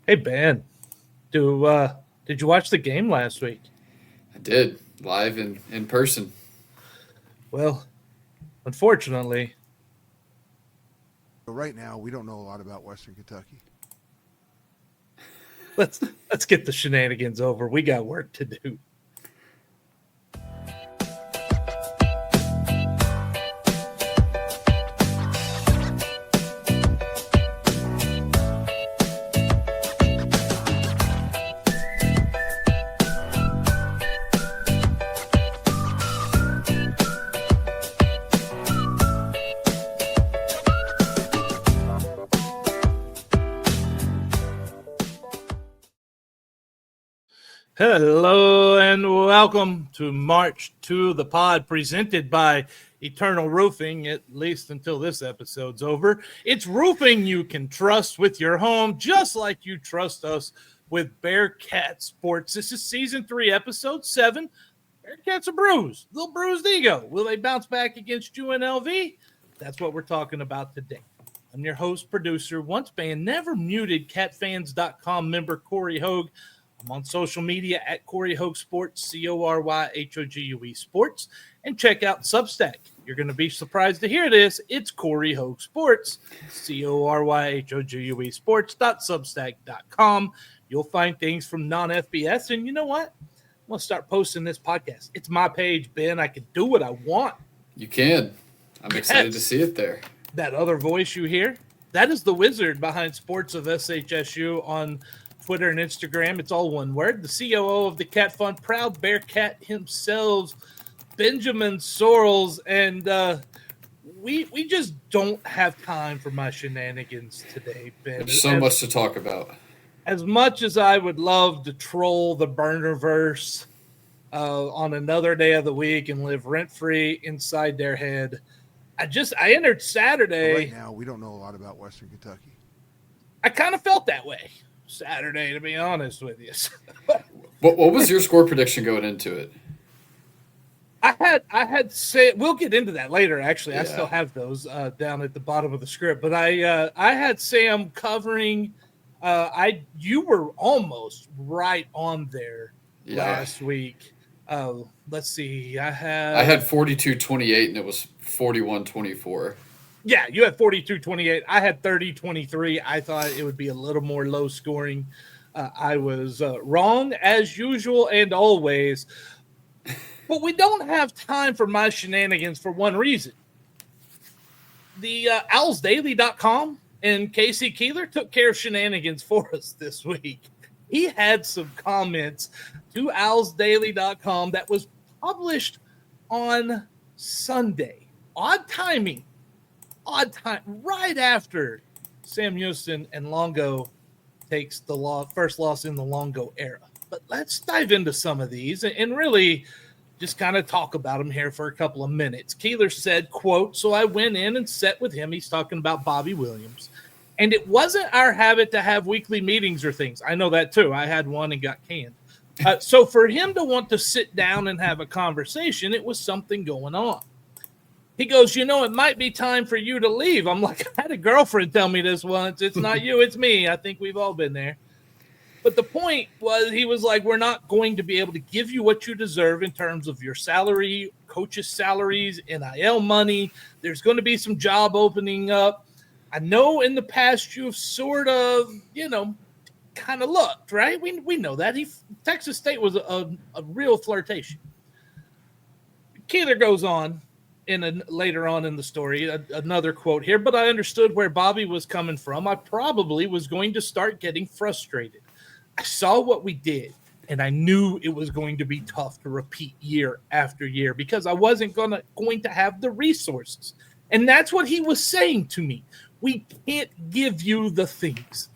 Hey Ben, did you watch the game last week? I did live in person. Well, unfortunately, So right now, we don't know a lot about Western Kentucky. let's get the shenanigans over. We got work to do. Hello and welcome to March to the Pod, presented by Eternal Roofing, at least until this episode's over. It's roofing you can trust with your home, just like you trust us with Bearkat Sports. This is Season 3, Episode 7. Bearkats are bruised, little bruised ego. Will they bounce back against UNLV? That's what we're talking about today. I'm your host, producer, once banned, never muted, catfans.com member Cory Hogue. I'm on social media at Cory Hogue Sports, CoryHogue Sports, and check out Substack. You're going to be surprised to hear this. It's Cory Hogue Sports, CoryHogue Sports.substack.com. You'll find things from non-FBS, and you know what? I'm going to start posting this podcast. It's my page, Ben. I can do what I want. You can. I'm excited to see it there. That other voice you hear, that is the wizard behind Sports of SHSU on Twitter and Instagram. It's all one word. The COO of the Cat Fund, proud Bearkat himself, Benjamin Sorrells, and we just don't have time for my shenanigans today, Ben. There's so much to talk about. As much as I would love to troll the burnerverse on another day of the week and live rent-free inside their head, I entered Saturday. Right now, we don't know a lot about Western Kentucky. I kind of felt that way Saturday, to be honest with you. What was your score prediction going into it? I had say we'll get into that later. Actually, Yeah. I still have those down at the bottom of the script, but I had Sam covering. You were almost right on there last week. Let's see. I had 42-28 and it was 41-24. Yeah, you had 42-28. I had 30-23. I thought it would be a little more low scoring. I was wrong as usual and always. But we don't have time for my shenanigans for one reason. The owlsdaily.com and Casey Keeler took care of shenanigans for us this week. He had some comments to owlsdaily.com that was published on Sunday. Odd time, right after Sam Houston and Longo takes the first loss in the Longo era. But let's dive into some of these and really just kind of talk about them here for a couple of minutes. Keeler said, quote, "So I went in and sat with him." He's talking about Bobby Williams. "And it wasn't our habit to have weekly meetings or things." I know that too. I had one and got canned. So for him to want to sit down and have a conversation, it was something going on. He goes, "It might be time for you to leave." I'm like, I had a girlfriend tell me this once. It's not you, it's me. I think we've all been there. But the point was, he was like, "We're not going to be able to give you what you deserve in terms of your salary, coaches' salaries, NIL money. There's going to be some job opening up. I know in the past you've sort of, kind of looked, right? We know that. Texas State was a real flirtation." Keeler goes on later on in the story, another quote here, "But I understood where Bobby was coming from. I probably was going to start getting frustrated. I saw what we did, and I knew it was going to be tough to repeat year after year because I wasn't going to have the resources." And that's what he was saying to me. We can't give you the things.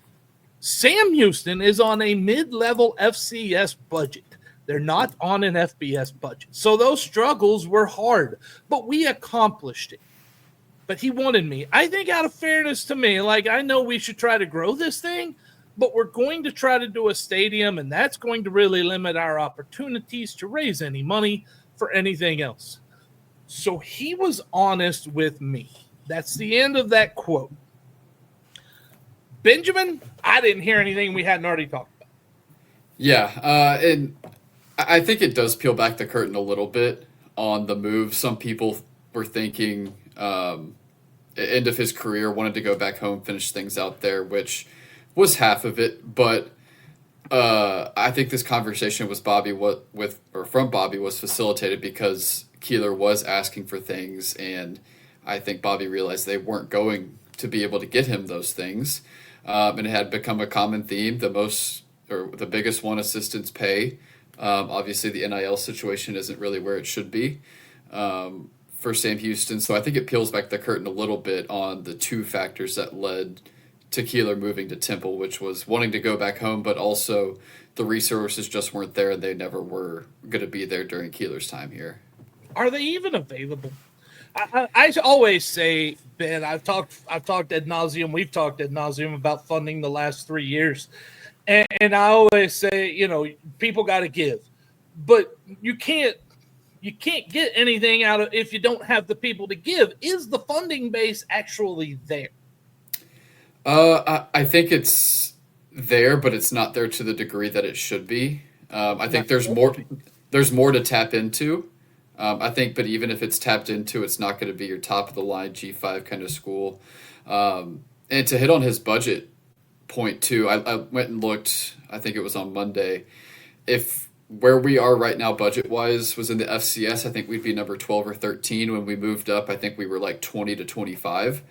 Sam Houston is on a mid-level FCS budget. They're not on an FBS budget. So those struggles were hard, but we accomplished it. But he wanted me. I think out of fairness to me, I know we should try to grow this thing, but we're going to try to do a stadium, and that's going to really limit our opportunities to raise any money for anything else. So he was honest with me. That's the end of that quote. Benjamin, I didn't hear anything we hadn't already talked about. Yeah, and I think it does peel back the curtain a little bit on the move. Some people were thinking end of his career, wanted to go back home, finish things out there, which was half of it. But I think this conversation with Bobby from Bobby was facilitated because Keeler was asking for things, and I think Bobby realized they weren't going to be able to get him those things, and it had become a common theme. The biggest one, assistants pay. Obviously, the NIL situation isn't really where it should be for Sam Houston. So I think it peels back the curtain a little bit on the two factors that led to Keeler moving to Temple, which was wanting to go back home, but also the resources just weren't there, and they never were going to be there during Keeler's time here. Are they even available? I always say, Ben, I've talked ad nauseum. We've talked ad nauseum about funding the last 3 years. And I always say, people got to give, but you can't get anything out of if you don't have the people to give. Is the funding base actually there? I think it's there, but it's not there to the degree that it should be. I think there's more to tap into. I think, but even if it's tapped into, it's not going to be your top of the line G5 kind of school. And to hit on his budget point too, I went and looked, I think it was on Monday. If where we are right now budget wise was in the FCS, I think we'd be number 12 or 13. When we moved up, I think we were like 20 to 25.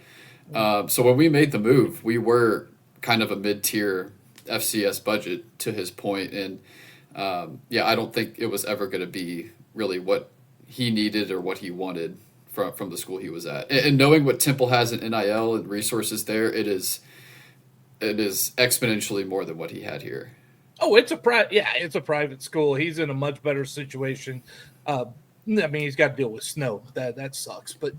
So when we made the move, we were kind of a mid-tier FCS budget, to his point. And I don't think it was ever going to be really what he needed or what he wanted from the school he was at. And knowing what Temple has in NIL and resources there, it is exponentially more than what he had here. Oh, it's a private school. He's in a much better situation. He's got to deal with snow. That sucks. But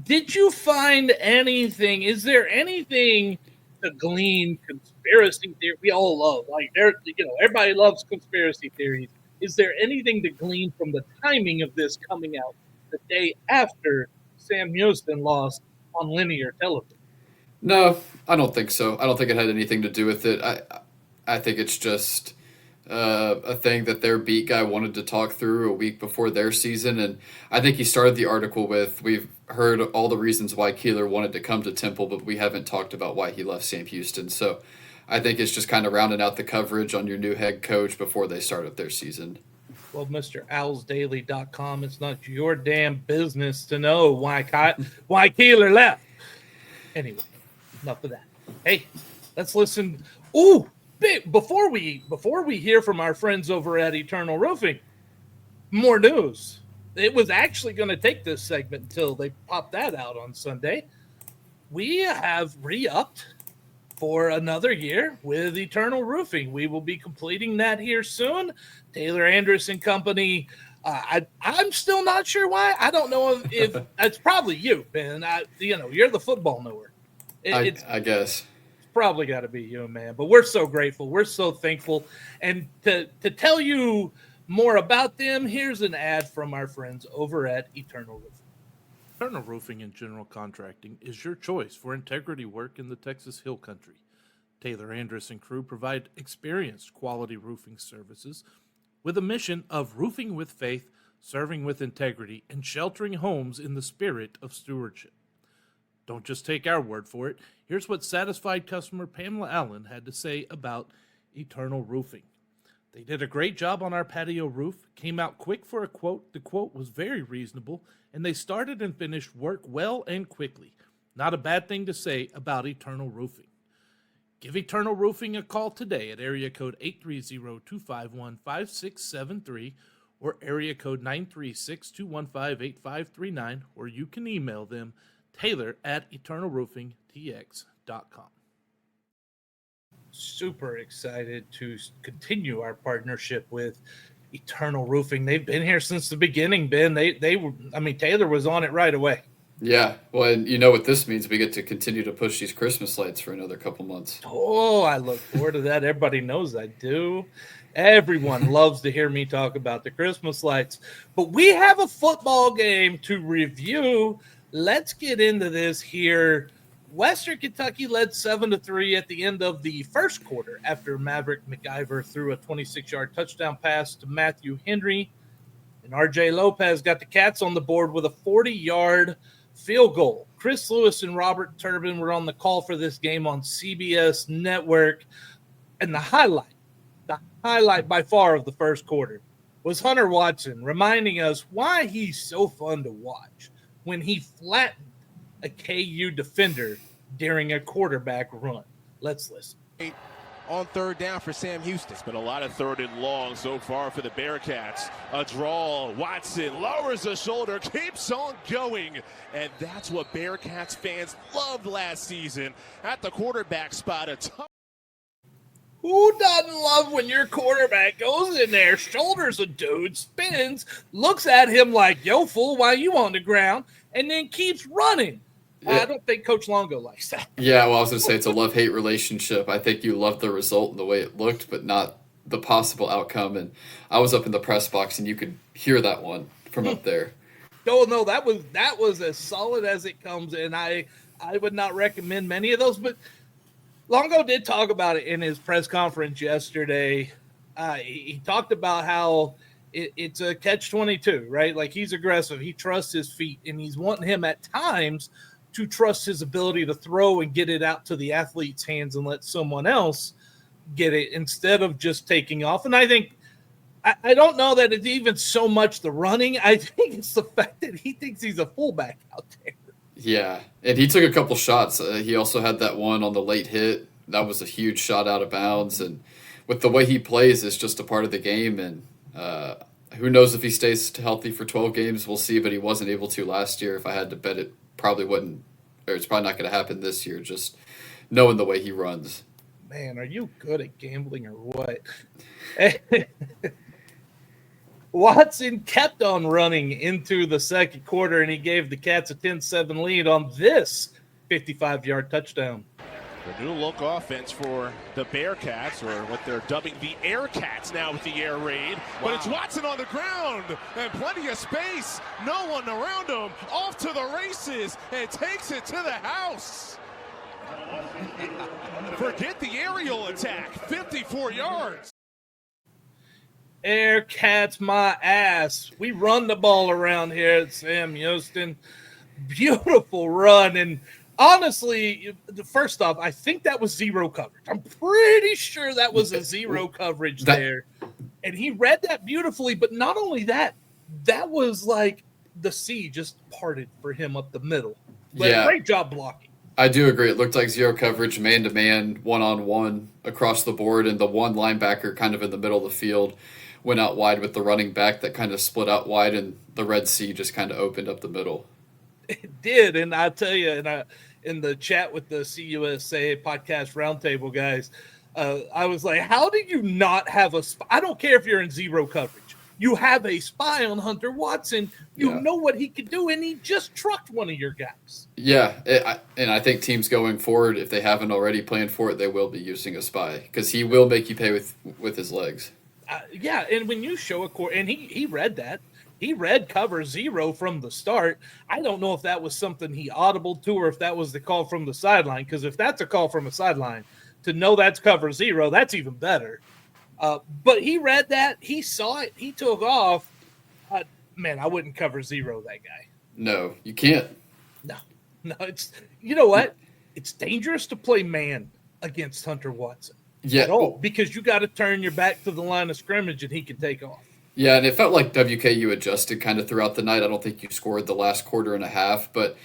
did you find anything? Is there anything to glean conspiracy theory? We all love, everybody loves conspiracy theories. Is there anything to glean from the timing of this coming out the day after Sam Houston lost on linear television? No, I don't think so. I don't think it had anything to do with it. I think it's just a thing that their beat guy wanted to talk through a week before their season. And I think he started the article with, we've heard all the reasons why Keeler wanted to come to Temple, but we haven't talked about why he left Sam Houston. So I think it's just kind of rounding out the coverage on your new head coach before they start up their season. Well, Mr. OwlsDaily.com, it's not your damn business to know why Keeler left. Anyway, enough of that. Hey, let's listen. Ooh, before we hear from our friends over at Eternal Roofing, more news. It was actually going to take this segment until they popped that out on Sunday. We have re-upped for another year with Eternal Roofing. We will be completing that here soon. Taylor Anderson Company. I'm still not sure why. I don't know if it's probably you, Ben. You're the football knower. I guess it's probably got to be you, man. But we're so grateful. We're so thankful. And to tell you more about them, here's an ad from our friends over at Eternal Roofing. Eternal Roofing and General Contracting is your choice for integrity work in the Texas Hill Country. Taylor Anderson crew provide experienced quality roofing services with a mission of roofing with faith, serving with integrity, and sheltering homes in the spirit of stewardship. Don't just take our word for it. Here's what satisfied customer Pamela Allen had to say about Eternal Roofing. They did a great job on our patio roof, came out quick for a quote. The quote was very reasonable, and they started and finished work well and quickly. Not a bad thing to say about Eternal Roofing. Give Eternal Roofing a call today at area code 830-251-5673 or area code 936-215-8539, or you can email them taylor@eternalroofingtx.com. Super excited to continue our partnership with Eternal Roofing. They've been here since the beginning, Ben. Taylor was on it right away. Yeah, well, and you know what this means. We get to continue to push these Christmas lights for another couple months. Oh, I look forward to that. Everybody knows I do. Everyone loves to hear me talk about the Christmas lights. But we have a football game to review. Let's get into this here Western Kentucky led 7-3 at the end of the first quarter after Maverick McIver threw a 26-yard touchdown pass to Matthew Henry. And R.J. Lopez got the Cats on the board with a 40-yard field goal. Chris Lewis and Robert Turbin were on the call for this game on CBS Network. And the highlight by far of the first quarter was Hunter Watson reminding us why he's so fun to watch when he flattened a KU defender during a quarterback run. Let's listen. On third down for Sam Houston. It's been a lot of third and long so far for the Bearkats. A draw. Watson lowers the shoulder, keeps on going. And that's what Bearkats fans loved last season at the quarterback spot. Who doesn't love when your quarterback goes in there, shoulders a dude, spins, looks at him like, yo, fool, why you on the ground, and then keeps running? I don't think Coach Longo likes that. Yeah, well, I was going to say it's a love-hate relationship. I think you loved the result and the way it looked, but not the possible outcome. And I was up in the press box, and you could hear that one from up there. No, that was as solid as it comes, and I would not recommend many of those. But Longo did talk about it in his press conference yesterday. He talked about how it's a catch-22, right? Like, he's aggressive. He trusts his feet, and he's wanting him at times to trust his ability to throw and get it out to the athlete's hands and let someone else get it instead of just taking off. And I think I don't know that it's even so much the running. I think it's the fact that he thinks he's a fullback out there. Yeah, and he took a couple shots. He also had that one on the late hit. That was a huge shot out of bounds. And with the way he plays, it's just a part of the game. And who knows if he stays healthy for 12 games. We'll see, but he wasn't able to last year. If I had to bet, it probably wouldn't, or it's probably not going to happen this year, just knowing the way he runs. Man, are you good at gambling or what? Watson kept on running into the second quarter, and he gave the Cats a 10-7 lead on this 55-yard touchdown. The new look offense for the Bearkats, or what they're dubbing the Aircats now with the air raid. But it's Watson on the ground and plenty of space. No one around him. Off to the races and takes it to the house. Forget the aerial attack. 54 yards. Aircats my ass. We run the ball around here at Sam Houston. Beautiful run. And honestly, first off, I think that was zero coverage. I'm pretty sure that was a zero coverage there. And he read that beautifully. But not only that, that was like the sea just parted for him up the middle. But Yeah. Great job blocking. I do agree. It looked like zero coverage, man-to-man, one-on-one across the board, and the one linebacker kind of in the middle of the field went out wide with the running back that kind of split out wide, and the Red Sea just kind of opened up the middle. It did, and I tell you, in the chat with the CUSA podcast roundtable guys, I was like, how do you not have a spy? I don't care if you're in zero coverage. You have a spy on Hunter Watson. You know what he could do, and he just trucked one of your guys. Yeah, and I think teams going forward, if they haven't already planned for it, they will be using a spy because he will make you pay with his legs. Yeah, and when you show a core, and he read that. He read cover zero from the start. I don't know if that was something he audibled to or if that was the call from the sideline, because if that's a call from a sideline, to know that's cover zero, that's even better. But he read that. He saw it. He took off. Man, I wouldn't cover zero that guy. No, you can't. No, it's, you know what? It's dangerous to play man against Hunter Watson at all because you got to turn your back to the line of scrimmage and he can take off. Yeah, and it felt like WKU adjusted kind of throughout the night. I don't think you scored the last quarter and a half, but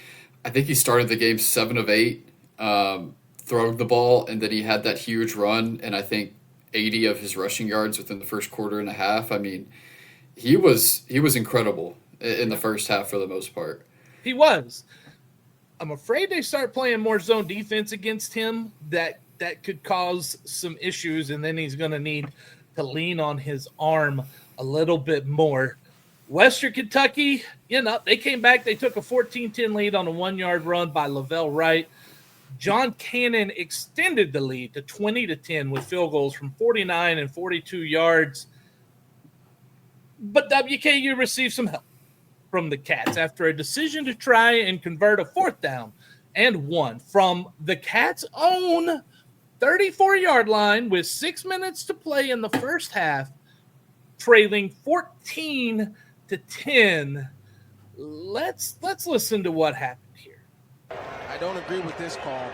I think he started the game 7 of 8, throwing the ball, and then he had that huge run, and I think 80 of his rushing yards within the first quarter and a half. I mean, he was incredible in the first half for the most part. He was. I'm afraid they start playing more zone defense against him. That could cause some issues, and then he's going to need to lean on his arm a little bit more. Western Kentucky, they came back. They took a 14-10 lead on a 1-yard run by Lavelle Wright. John Cannon extended the lead to 20-10 with field goals from 49 and 42 yards. But WKU received some help from the Cats after a decision to try and convert a 4th down and 1 from the Cats' own 34-yard line with 6 minutes to play in the first half, trailing 14-10. Let's listen to what happened here. I don't agree with this call.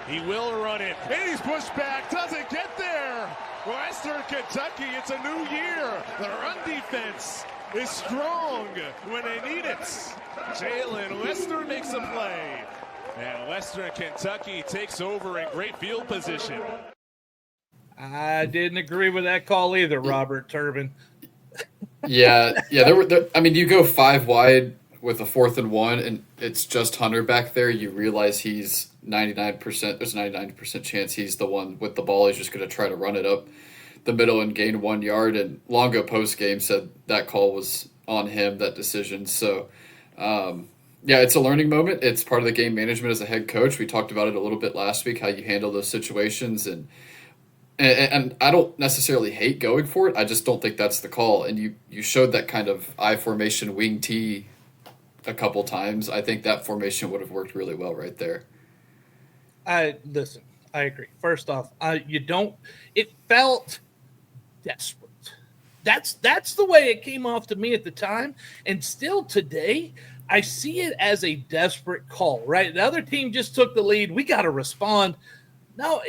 He will run it. And he's pushed back. Doesn't get there. Western Kentucky, it's a new year. The run defense is strong when they need it. Jalen Western makes a play. And Western Kentucky takes over in great field position. I didn't agree with that call either, Robert Turbin. Yeah. I mean, you go 5 wide with a 4th and 1, and it's just Hunter back there. You realize he's 99%. There's a 99% chance he's the one with the ball. He's just going to try to run it up the middle and gain 1 yard. And Longo post game said that call was on him, that decision. So, it's a learning moment. It's part of the game management as a head coach. We talked about it a little bit last week, how you handle those situations. And I don't necessarily hate going for it. I just don't think that's the call. And you showed that kind of I formation wing T a couple times. I think that formation would have worked really well right there. I agree. First off, it felt desperate. That's the way it came off to me at the time. And still today, I see it as a desperate call, right? The other team just took the lead. We got to respond. No,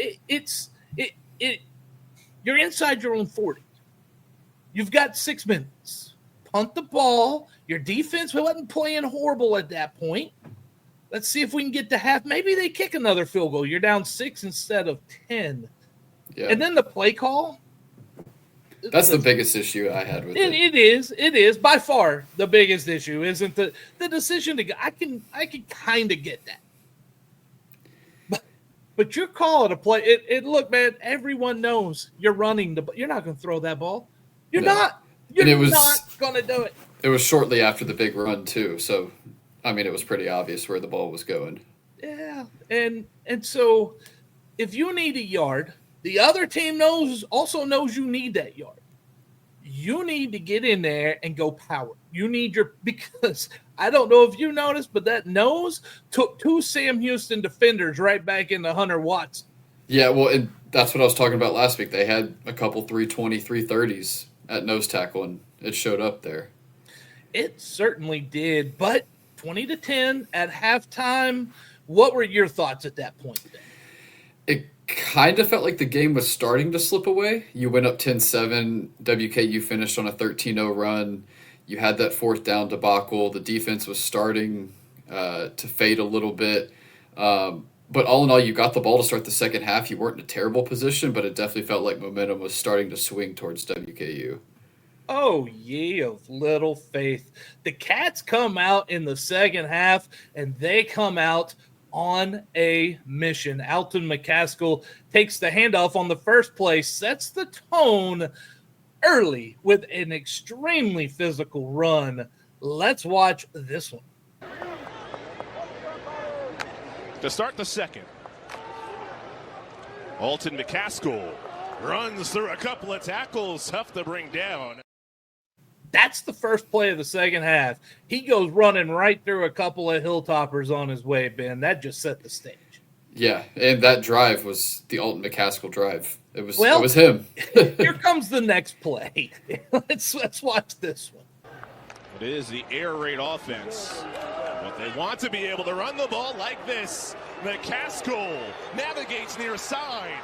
you're inside your own 40. You've got 6 minutes. Punt the ball. Your defense wasn't playing horrible at that point. Let's see if we can get to half. Maybe they kick another field goal. You're down 6 instead of 10. Yeah. And then the play call. That's the biggest issue I had with it. It is by far the biggest issue. Isn't the decision to go? I can kind of get that. But you're calling a play. Look, man. Everyone knows you're running the. You're not going to throw that ball. You're not. You're not going to do it. It was shortly after the big run too, so I mean it was pretty obvious where the ball was going. Yeah, and so if you need a yard, the other team also knows you need that yard. You need to get in there and go power. You need because I don't know if you noticed, but that nose took 2 Sam Houston defenders right back into Hunter Watson. Yeah, well, and that's what I was talking about last week. They had a couple 320, 330s at nose tackle, and it showed up there. It certainly did, but 20-10 at halftime. What were your thoughts at that point then? It kind of felt like the game was starting to slip away. You went up 10-7. WKU finished on a 13-0 run. You had that 4th down debacle. The defense was starting to fade a little bit. But all in all, you got the ball to start the second half. You weren't in a terrible position, but it definitely felt like momentum was starting to swing towards WKU. Oh, ye of little faith. The Cats come out in the second half, and they come out on a mission. Alton McCaskill takes the handoff on the first play, sets the tone early with an extremely physical run. Let's watch this one. To start the second, Alton McCaskill runs through a couple of tackles, tough to bring down. That's the first play of the second half. He goes running right through a couple of Hilltoppers on his way, Ben. That just set the stage. Yeah, and that drive was the Alton McCaskill drive. It was him. Here comes the next play. Let's watch this one. It is the air raid offense, but they want to be able to run the ball like this. McCaskill navigates near side.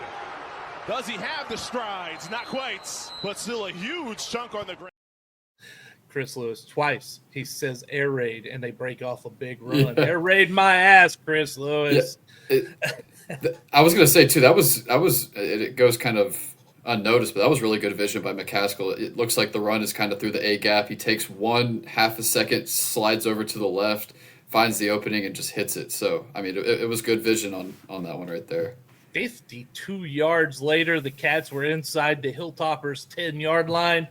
Does he have the strides? Not quite, but still a huge chunk on the ground. Chris Lewis twice. He says air raid, and they break off a big run. Yeah. Air raid my ass, Chris Lewis. Yeah, I was going to say too. That was. It goes kind of unnoticed, but that was really good vision by McCaskill. It looks like the run is kind of through the A gap. He takes 1/2 a second, slides over to the left, finds the opening, and just hits it. So I mean, it was good vision on that one right there. 52 yards later, the Cats were inside the Hilltoppers' 10-yard line.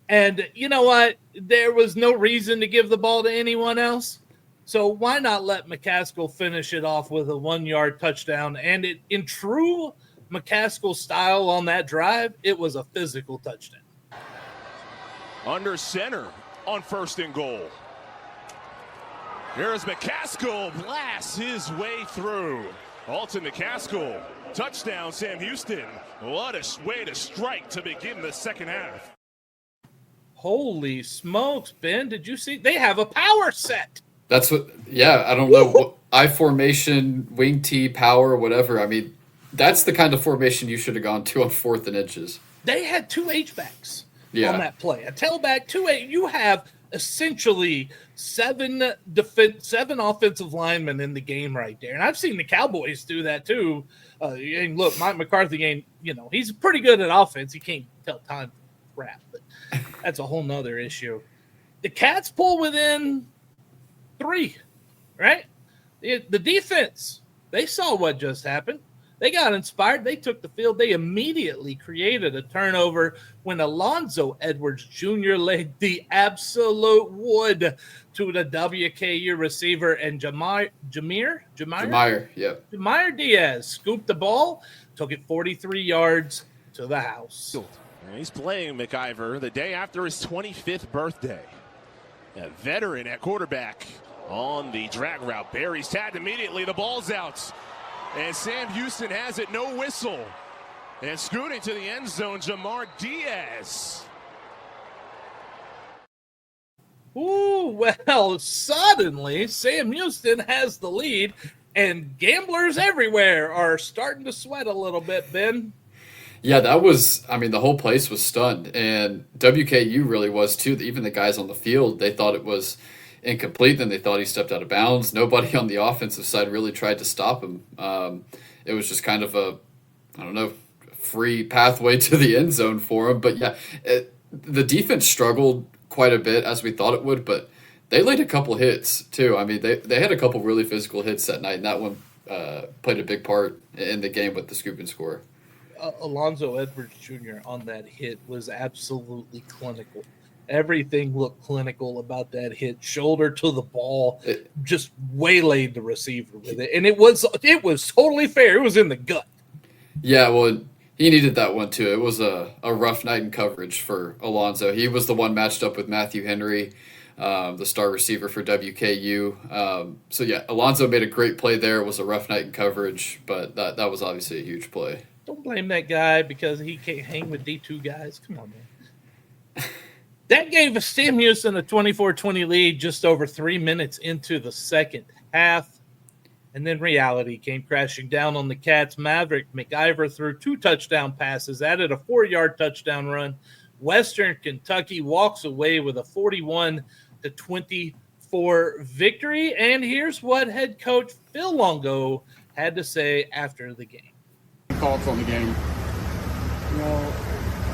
And you know what? There was no reason to give the ball to anyone else. So why not let McCaskill finish it off with a 1-yard touchdown? And it, in true McCaskill style on that drive, it was a physical touchdown. Under center on 1st and goal. Here's McCaskill, blasts his way through. Alton McCaskill, touchdown, Sam Houston. What a way to strike to begin the second half. Holy smokes, Ben, did you see? They have a power set. That's what, yeah, I don't know. What, I formation, wing T, power, whatever. I mean, that's the kind of formation you should have gone to on 4th and inches. They had 2 H-backs Yeah. on that play. A tailback, 2 H. You have essentially 7 offensive linemen in the game right there. And I've seen the Cowboys do that too. And look, Mike McCarthy ain't, he's pretty good at offense. He can't tell time crap, but that's a whole nother issue. The Cats pull within 3, right? The defense, they saw what just happened. They got inspired. They took the field. They immediately created a turnover when Alonzo Edwards Jr. laid the absolute wood to the WKU receiver, and Jamire Diaz scooped the ball, took it 43 yards to the house. And he's playing McIver the day after his 25th birthday. A veteran at quarterback on the drag route. Barry's tagged immediately. The ball's out. And Sam Houston has it, no whistle. And scooting to the end zone, Jamar Diaz. Ooh, well, suddenly Sam Houston has the lead, and gamblers everywhere are starting to sweat a little bit, Ben. Yeah, that was, I mean, the whole place was stunned, and WKU really was too. Even the guys on the field, they thought it was incomplete, then they thought he stepped out of bounds. Nobody on the offensive side really tried to stop him. It was just kind of a, I don't know, free pathway to the end zone for him. But yeah, the defense struggled quite a bit as we thought it would, but they laid a couple hits too. I mean, they had a couple really physical hits that night, and that one played a big part in the game with the scoop and score. Alonzo Edwards Jr. on that hit was absolutely clinical. Everything looked clinical about that hit. Shoulder to the ball, just waylaid the receiver with it, and it was totally fair. It was in the gut. Yeah, well, he needed that one too. It was a rough night in coverage for Alonzo. He was the one matched up with Matthew Henry, the star receiver for WKU. So yeah, Alonzo made a great play there. It was a rough night in coverage, but that was obviously a huge play. Don't blame that guy because he can't hang with D2 guys. Come on, man. That gave Sam Houston a 24-20 lead just over 3 minutes into the second half. And then reality came crashing down on the Cats. Maverick McIver threw 2 touchdown passes, added a 4-yard touchdown run. Western Kentucky walks away with a 41-24 victory. And here's what head coach Phil Longo had to say after the game. Thoughts on the game?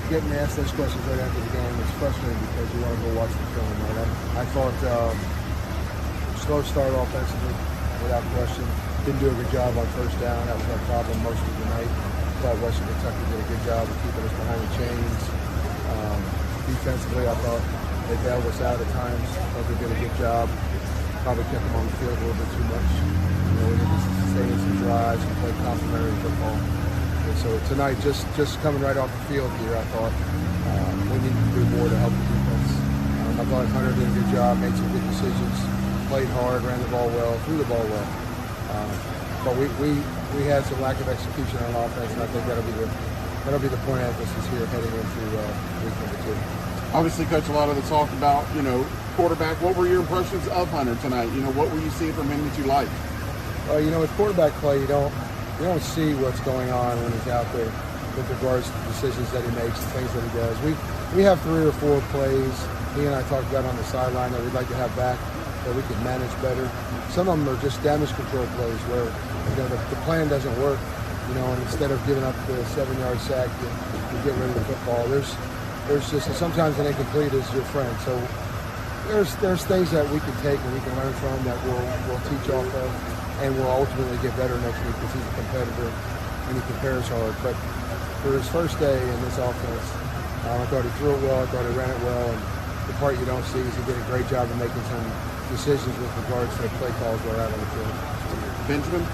Getting asked those questions right after the game is frustrating because you want to go watch the film. Right? I thought slow start offensively, without question. Didn't do a good job on first down. That was our problem most of the night. Thought Western Kentucky did a good job of keeping us behind the chains. Defensively, I thought they bailed us out at times. Thought they did a good job. Probably kept them on the field a little bit too much. We need to stay in some drives and play complementary football. So tonight, just coming right off the field here, I thought we need to do more to help the defense. I thought Hunter did a good job, made some good decisions, played hard, ran the ball well, threw the ball well. But we had some lack of execution on offense, and I think that'll be the point of emphasis here heading into week number 2. Obviously, Coach, a lot of the talk about, quarterback. What were your impressions of Hunter tonight? What were you seeing from him that you liked? With quarterback play, you don't see what's going on when he's out there with regards to the decisions that he makes, the things that he does. We have 3 or 4 plays he and I talked about on the sideline that we'd like to have back that we could manage better. Some of them are just damage control plays where the plan doesn't work, and instead of giving up the 7-yard sack to get rid of the football, there's just sometimes an incomplete is your friend. So there's things that we can take and we can learn from that we'll teach off of. And will ultimately get better next week because he's a competitor and he prepares hard. But for his first day in this offense, I thought he threw it well, I thought he ran it well, and the part you don't see is he did a great job of making some decisions with regards to the play calls we're out on the field. Benjamin?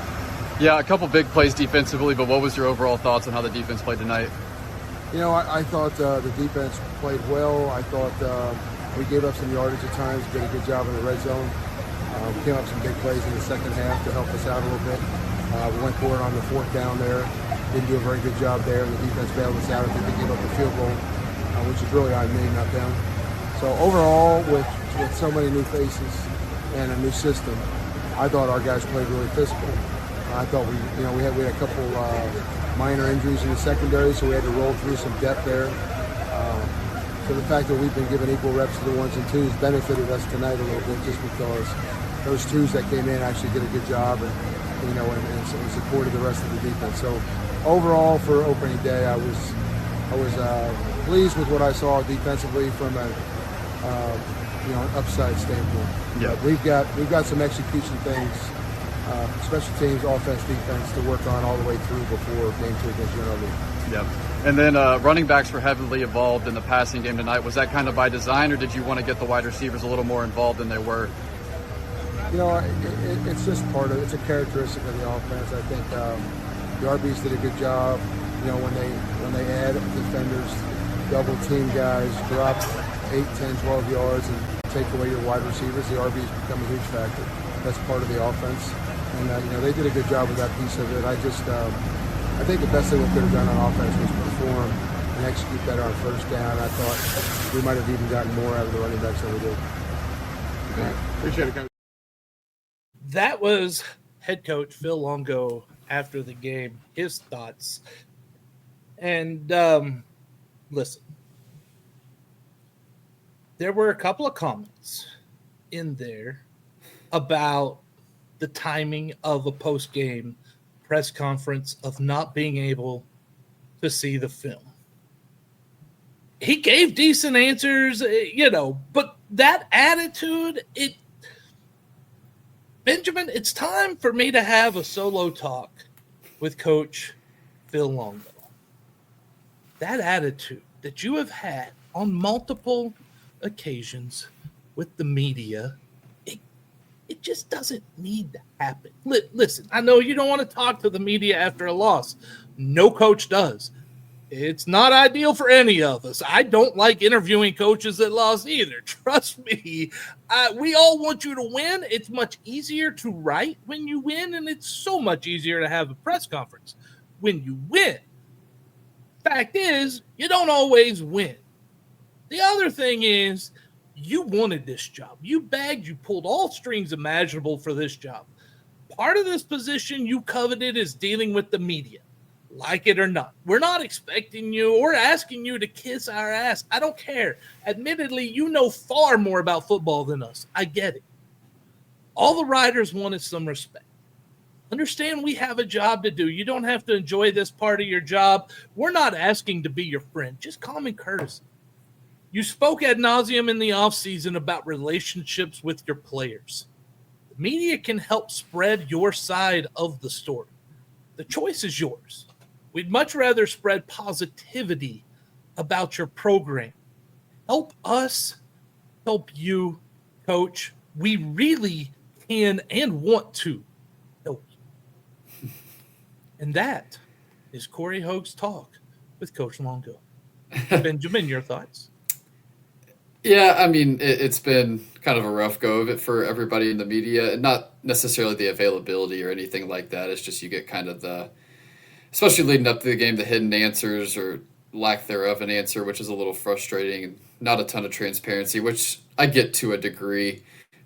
Yeah, a couple big plays defensively, but what was your overall thoughts on how the defense played tonight? I thought the defense played well. I thought we gave up some yardage at times, did a good job in the red zone. We came up with some big plays in the second half to help us out a little bit. We went for it on the fourth down there. Didn't do a very good job there. The defense bailed us out. I think they gave up the field goal, which is really on me, not them. So overall, with so many new faces and a new system, I thought our guys played really physical. I thought we had a couple minor injuries in the secondary, so we had to roll through some depth there. So the fact that we've been given equal reps to the ones and twos benefited us tonight a little bit, just because those twos that came in actually did a good job and supported the rest of the defense. So overall, for opening day, I was pleased with what I saw defensively from an upside standpoint. Yeah. But we've got some execution things, special teams, offense, defense to work on all the way through before game 2 against UNLV. Yep. And then running backs were heavily involved in the passing game tonight. Was that kind of by design, or did you want to get the wide receivers a little more involved than they were? It's just it's a characteristic of the offense. I think the RBs did a good job. When they add defenders, double team guys, drop 8, 10, 12 yards and take away your wide receivers, the RBs become a huge factor. That's part of the offense. And, they did a good job with that piece of it. I think the best thing we could have done on offense was perform and execute better on first down. I thought we might have even gotten more out of the running backs than we did. Appreciate it, Coach. That was head coach Phil Longo after the game, his thoughts. And listen, there were a couple of comments in there about the timing of a post-game press conference, of not being able to see the film. He gave decent answers, but that attitude, Benjamin, it's time for me to have a solo talk with Coach Phil Longo. That attitude that you have had on multiple occasions with the media, it just doesn't need to happen. Listen, I know you don't want to talk to the media after a loss. No coach does. It's not ideal for any of us. I don't like interviewing coaches that lost either. Trust me. We all want you to win. It's much easier to write when you win, and it's so much easier to have a press conference when you win. Fact is, you don't always win. The other thing is, you wanted this job. You begged, you pulled all strings imaginable for this job. Part of this position you coveted is dealing with the media. Like it or not. We're not expecting you or asking you to kiss our ass. I don't care. Admittedly, you know far more about football than us. I get it. All the writers wanted some respect. Understand we have a job to do. You don't have to enjoy this part of your job. We're not asking to be your friend. Just common courtesy. You spoke ad nauseum in the offseason about relationships with your players. The media can help spread your side of the story. The choice is yours. We'd much rather spread positivity about your program. Help us, help you, Coach. We really can and want to help you. And that is Corey Hogue's talk with Coach Longo. Benjamin, your thoughts? Yeah, I mean, it's been kind of a rough go of it for everybody in the media, and not necessarily the availability or anything like that. It's just you get kind of especially leading up to the game, the hidden answers or lack thereof an answer, which is a little frustrating, and not a ton of transparency, which I get to a degree.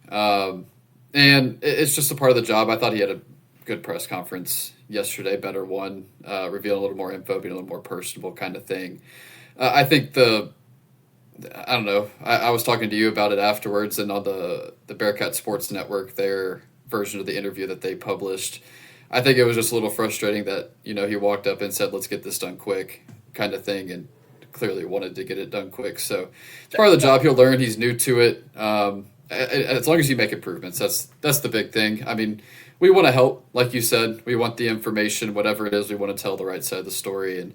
And it's just a part of the job. I thought he had a good press conference yesterday, better one, revealing a little more info, being a little more personable kind of thing. I think I don't know. I was talking to you about it afterwards, and on the Bearkat Sports Network, their version of the interview that they published, I think it was just a little frustrating that, he walked up and said, let's get this done quick kind of thing, and clearly wanted to get it done quick. So it's part of the job. He'll learn. He's new to it. As long as you make improvements, that's the big thing. I mean, we want to help, like you said. We want the information, whatever it is. We want to tell the right side of the story.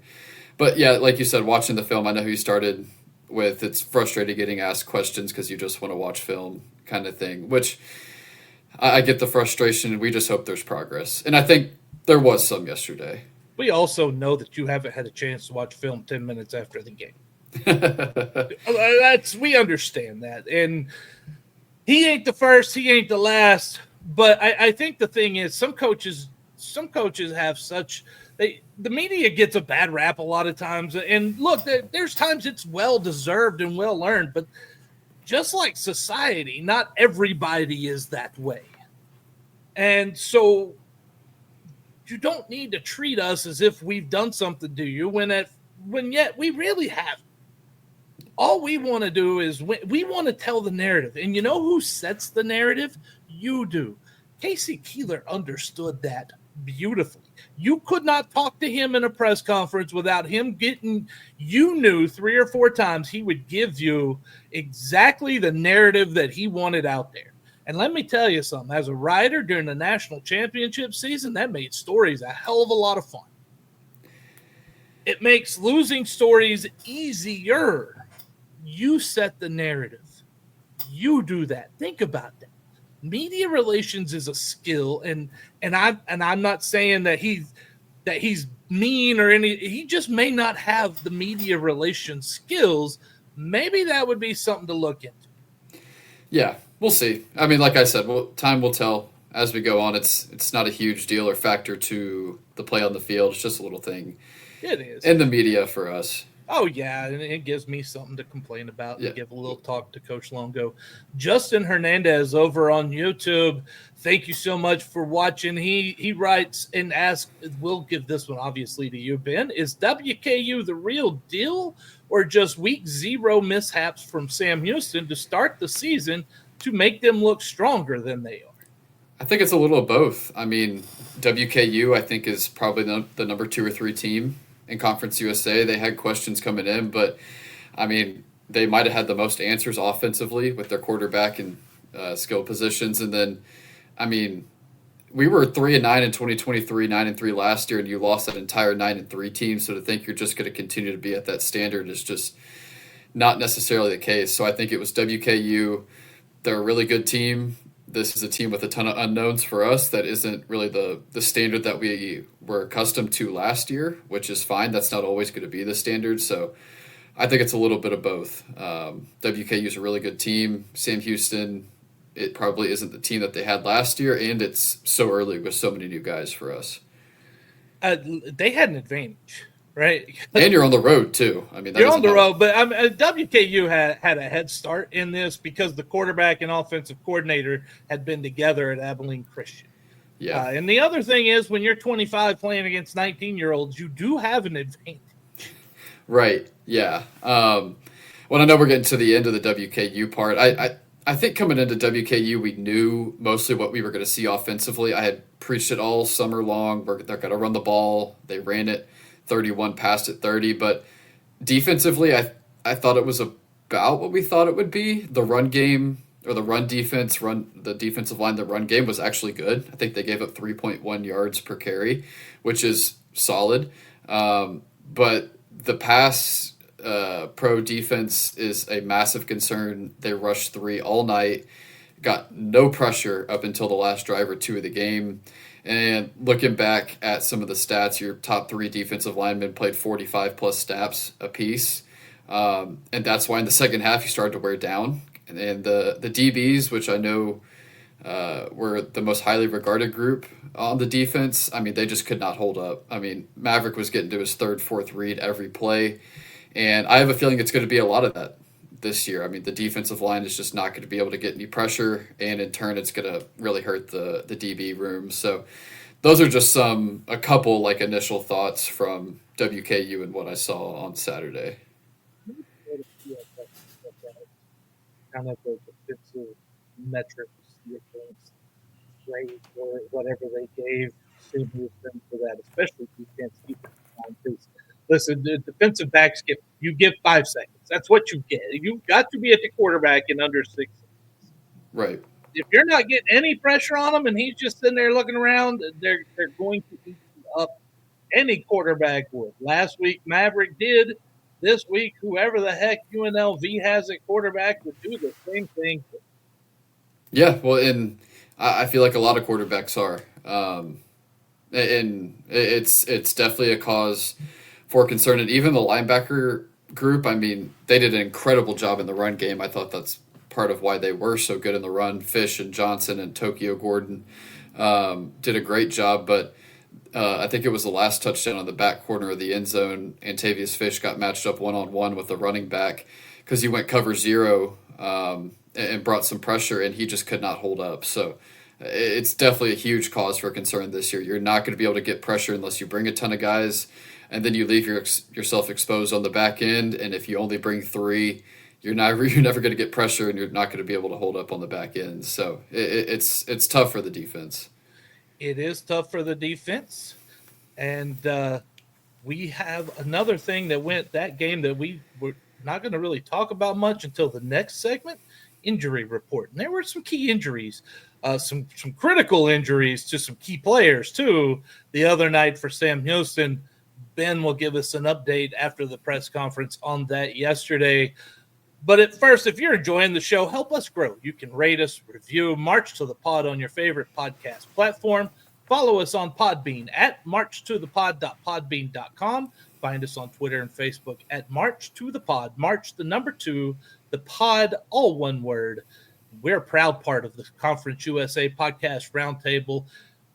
But yeah, like you said, watching the film, I know who you started with. It's frustrating getting asked questions because you just want to watch film kind of thing, which I get the frustration. We just hope there's progress. And I think there was some yesterday. We also know that you haven't had a chance to watch film 10 minutes after the game. We understand that. And He ain't the first, he ain't the last. But I think the thing is, some coaches have such the media gets a bad rap a lot of times. And look, there's times it's well deserved and well earned, but just like society, not everybody is that way. And so you don't need to treat us as if we've done something to you when yet we really haven't. All we want to do is we want to tell the narrative. And you know who sets the narrative? You do. Casey Keeler understood that beautifully. You could not talk to him in a press conference without him you knew 3 or 4 times he would give you exactly the narrative that he wanted out there. And let me tell you something, as a writer during the national championship season, that made stories a hell of a lot of fun. It makes losing stories easier. You set the narrative. You do that. Think about that. Media relations is a skill, and I'm not saying that he's mean or any. He just may not have the media relations skills. Maybe that would be something to look into. Yeah, we'll see. I mean, like I said, time will tell as we go on. It's not a huge deal or factor to the play on the field. It's just a little thing. It is in the media for us. Oh, yeah, and it gives me something to complain about and give a little talk to Coach Longo. Justin Hernandez over on YouTube, thank you so much for watching. He writes and asks, we'll give this one obviously to you, Ben, is WKU the real deal or just week 0 mishaps from Sam Houston to start the season to make them look stronger than they are? I think it's a little of both. I mean, WKU, I think, is probably the number 2 or 3 team in Conference USA. They had questions coming in, but I mean, they might have had the most answers offensively with their quarterback and skill positions. And then, I mean, we were 3-9 in 2023, 9-3 last year, and you lost that entire 9-3 team. So to think you're just going to continue to be at that standard is just not necessarily the case. So I think it was WKU. They're a really good team. This is a team with a ton of unknowns for us. That isn't really the standard that we were accustomed to last year, which is fine. That's not always going to be the standard. So I think it's a little bit of both. WKU is a really good team. Sam Houston, it probably isn't the team that they had last year, and it's so early with so many new guys for us. They had an advantage. Right, and you're on the road too. I mean, you're on the road, but WKU had a head start in this because the quarterback and offensive coordinator had been together at Abilene Christian. Yeah, and the other thing is, when you're 25 playing against 19-year-olds, you do have an advantage. Right. Yeah. Well, I know we're getting to the end of the WKU part. I think coming into WKU, we knew mostly what we were going to see offensively. I had preached it all summer long. They're going to run the ball. They ran it 31, passed it 30, but defensively, I thought it was about what we thought it would be. The run game or the run defense, the defensive line, the run game was actually good. I think they gave up 3.1 yards per carry, which is solid. But the pass pro defense is a massive concern. They rushed 3 all night, got no pressure up until the last drive or 2 of the game. And looking back at some of the stats, your top 3 defensive linemen played 45-plus snaps apiece. And that's why in the second half you started to wear down. And the DBs, which I know were the most highly regarded group on the defense, I mean, they just could not hold up. I mean, Maverick was getting to his 3rd, 4th read every play. And I have a feeling it's going to be a lot of that this year. I mean, the defensive line is just not going to be able to get any pressure, and in turn, it's going to really hurt the DB room. So those are just a couple like initial thoughts from WKU and what I saw on Saturday. Kind of the defensive metrics, grades, or whatever they gave Sam Houston for that, especially defense. Listen, the defensive backs you give 5 seconds. That's what you get. You've got to be at the quarterback in under 6 seconds. Right. If you're not getting any pressure on him and he's just sitting there looking around, they're going to eat you up. Any quarterback would. Last week, Maverick did. This week, whoever the heck UNLV has at quarterback would do the same thing. Yeah, well, and I feel like a lot of quarterbacks are. And it's definitely a cause for concern. And even the linebacker group, I mean, they did an incredible job in the run game. I thought that's part of why they were so good in the run. Fish and Johnson and Tokyo Gordon did a great job, but I think it was the last touchdown on the back corner of the end zone. Antavius Fish got matched up one-on-one with the running back because he went cover zero and brought some pressure, and he just could not hold up. So it's definitely a huge cause for concern this year. You're not going to be able to get pressure unless you bring a ton of guys, and then you leave yourself exposed on the back end. And if you only bring 3, you're never going to get pressure, and you're not going to be able to hold up on the back end. So it's tough for the defense. It is tough for the defense. And we have another thing that game that we were not going to really talk about much until the next segment, injury report. And there were some key injuries, some critical injuries to some key players too the other night for Sam Houston. Ben will give us an update after the press conference on that yesterday. But at first, if you're enjoying the show, help us grow. You can rate us, review, march to the pod on your favorite podcast platform. Follow us on Podbean at marchtothepod.podbean.com. Find us on Twitter and Facebook at March to the Pod. March the number 2, the pod, all one word. We're a proud part of the Conference USA Podcast Roundtable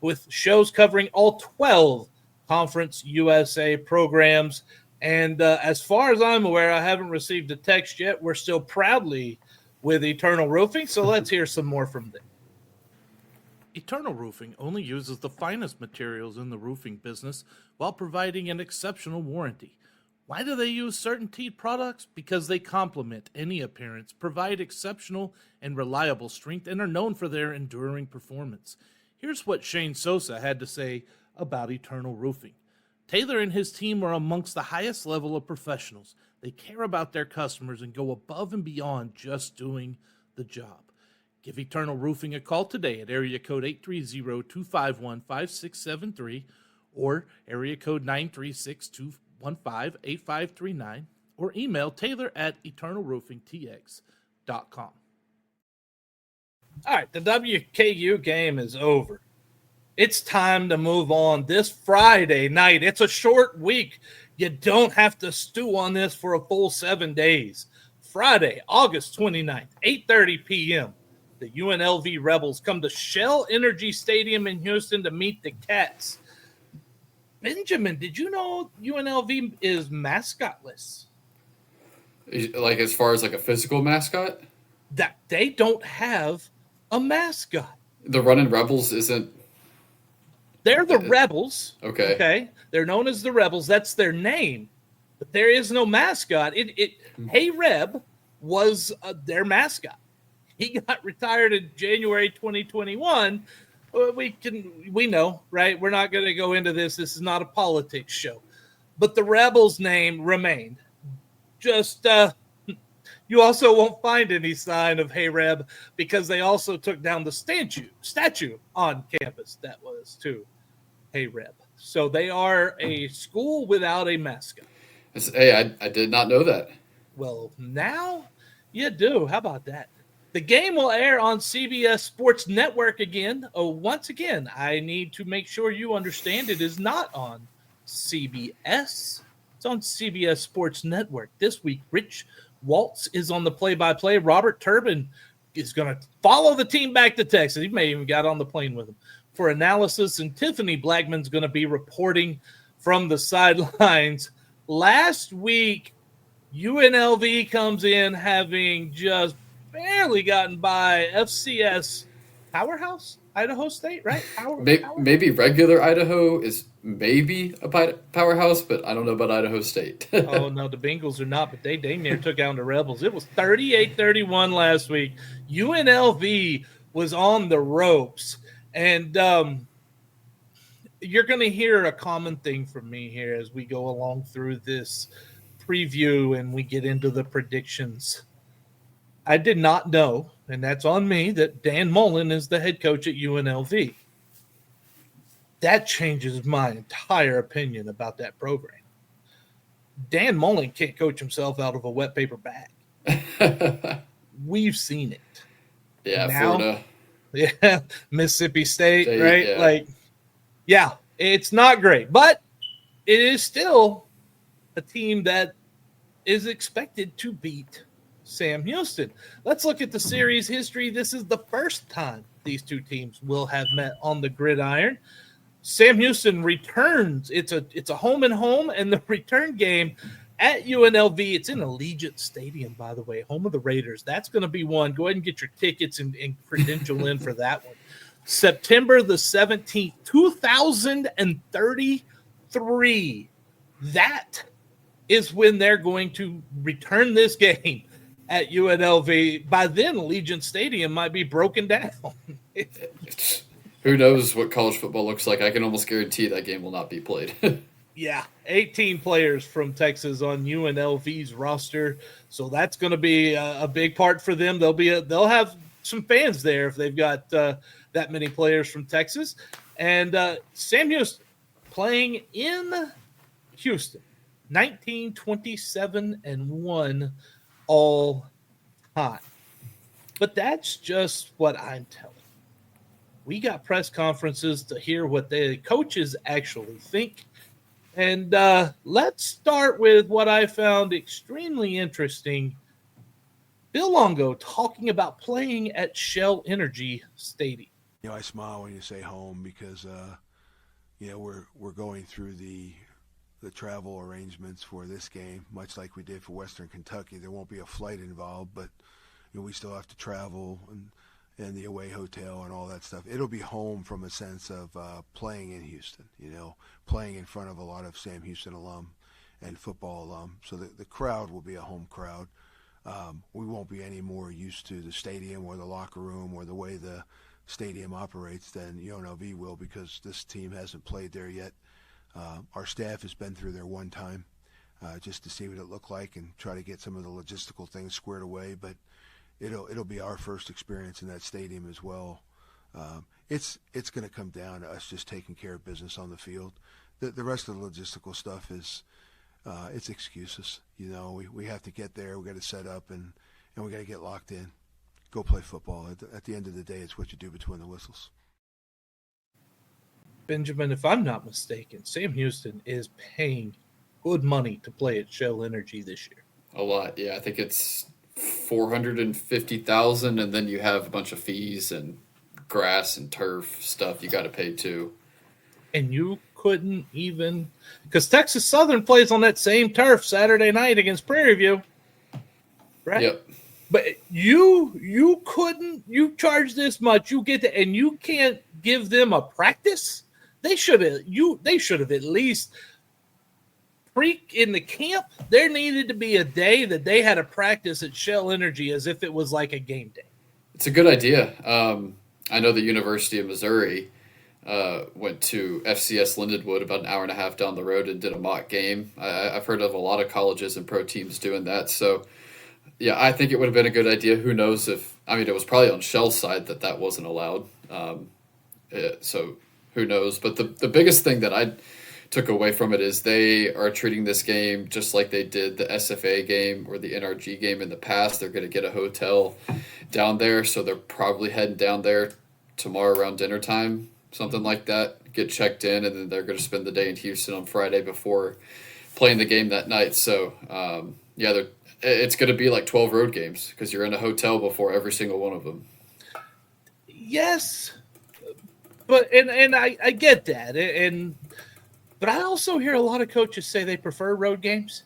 with shows covering all 12 Conference USA programs. And as far as I'm aware, I haven't received a text yet. We're still proudly with Eternal Roofing, so let's hear some more from them. Eternal Roofing only uses the finest materials in the roofing business while providing an exceptional warranty. Why do they use CertainTeed products? Because they complement any appearance, provide exceptional and reliable strength, and are known for their enduring performance. Here's what Shane Sosa had to say about Eternal Roofing. Taylor and his team are amongst the highest level of professionals. They care about their customers and go above and beyond just doing the job. Give Eternal Roofing a call today at area code 830-251-5673 or area code 936-215-8539 or email Taylor at eternalroofingtx.com. All right, the WKU game is over. It's time to move on this Friday night. It's a short week. You don't have to stew on this for a full 7 days. Friday, August 29th, 8:30 p.m., the UNLV Rebels come to Shell Energy Stadium in Houston to meet the Cats. Benjamin, did you know UNLV is mascotless? Like as far as like a physical mascot? That they don't have a mascot. The Runnin' Rebels isn't... They're the Rebels. Okay. Okay. They're known as the Rebels. That's their name. But there is no mascot. Hey Reb was their mascot. He got retired in January 2021. We know, right? We're not going to go into this. This is not a politics show. But the Rebels name remained. Just you also won't find any sign of Hey Reb because they also took down the statue on campus that was too Hey Reb. So they are a school without a mascot. Hey, I did not know that. Well, now you do. How about that? The game will air on CBS Sports Network again. Oh, once again, I need to make sure you understand it is not on CBS. It's on CBS Sports Network. This week, Rich Waltz is on the play-by-play. Robert Turbin is going to follow the team back to Texas. He may even got on the plane with him for analysis, and Tiffany Blackman's going to be reporting from the sidelines. Last week, UNLV comes in having just barely gotten by FCS Powerhouse, Idaho State, right? Maybe regular Idaho is maybe a powerhouse, but I don't know about Idaho State. Oh, no, the Bengals are not, but they dang near took down the Rebels. It was 38-31 last week. UNLV was on the ropes, and you're going to hear a common thing from me here as we go along through this preview and we get into the predictions. I did not know, and that's on me, that Dan Mullen is the head coach at UNLV. That changes my entire opinion about that program. Dan Mullen can't coach himself out of a wet paper bag. We've seen it. Yeah, now, Florida. Yeah, Mississippi State, right? Yeah. It's not great, but it is still a team that is expected to beat Sam Houston. Let's look at the series history. This is the first time these two teams will have met on the gridiron. Sam Houston returns. It's a home and home, and the return game at UNLV. It's in Allegiant Stadium, by the way, home of the Raiders. That's going to be one. Go ahead and get your tickets and credential in for that one. September the 17th, 2033. That is when they're going to return this game at UNLV. By then, Allegiant Stadium might be broken down. Who knows what college football looks like? I can almost guarantee that game will not be played. Yeah, 18 players from Texas on UNLV's roster, so that's going to be a big part for them. They'll have some fans there if they've got that many players from Texas. And Sam Houston playing in Houston, 1927-1 all time. But that's just what I'm telling you. We got press conferences to hear what the coaches actually think. And let's start with what I found extremely interesting. Phil Longo talking about playing at Shell Energy Stadium. You know, I smile when you say home because, you know, we're going through the travel arrangements for this game, much like we did for Western Kentucky. There won't be a flight involved, but you know, we still have to travel and the away hotel and all that stuff. It'll be home from a sense of playing in Houston, you know, playing in front of a lot of Sam Houston alum and football alum. So the crowd will be a home crowd. We won't be any more used to the stadium or the locker room or the way the stadium operates than UNLV will, because this team hasn't played there yet. Our staff has been through there one time just to see what it looked like and try to get some of the logistical things squared away, but it'll be our first experience in that stadium as well. It's going to come down to us just taking care of business on the field. The rest of the logistical stuff is it's excuses. You know, we have to get there, we got to set up, and we got to get locked in, go play football. At the end of the day, it's what you do between the whistles. Benjamin, if I'm not mistaken, Sam Houston is paying good money to play at Shell Energy this year. A lot, yeah. I think it's $450,000, and then you have a bunch of fees and grass and turf stuff you got to pay too. And you couldn't even, because Texas Southern plays on that same turf Saturday night against Prairie View, right? Yep. But you couldn't. You charge this much, you get to, and you can't give them a practice. They should have at least in the camp. There needed to be a day that they had a practice at Shell Energy as if it was like a game day. It's a good idea. I know the University of Missouri went to FCS Lindenwood about an hour and a half down the road and did a mock game. I've heard of a lot of colleges and pro teams doing that. So, yeah, I think it would have been a good idea. Who knows if – I mean, it was probably on Shell's side that wasn't allowed. So who knows? But the biggest thing that I took away from it is they are treating this game just like they did the SFA game or the NRG game in the past. They're going to get a hotel down there, so they're probably heading down there tomorrow around dinner time, something like that, get checked in, and then they're going to spend the day in Houston on Friday before playing the game that night. So, it's going to be like 12 road games because you're in a hotel before every single one of them. Yes, but and I get that, but I also hear a lot of coaches say they prefer road games.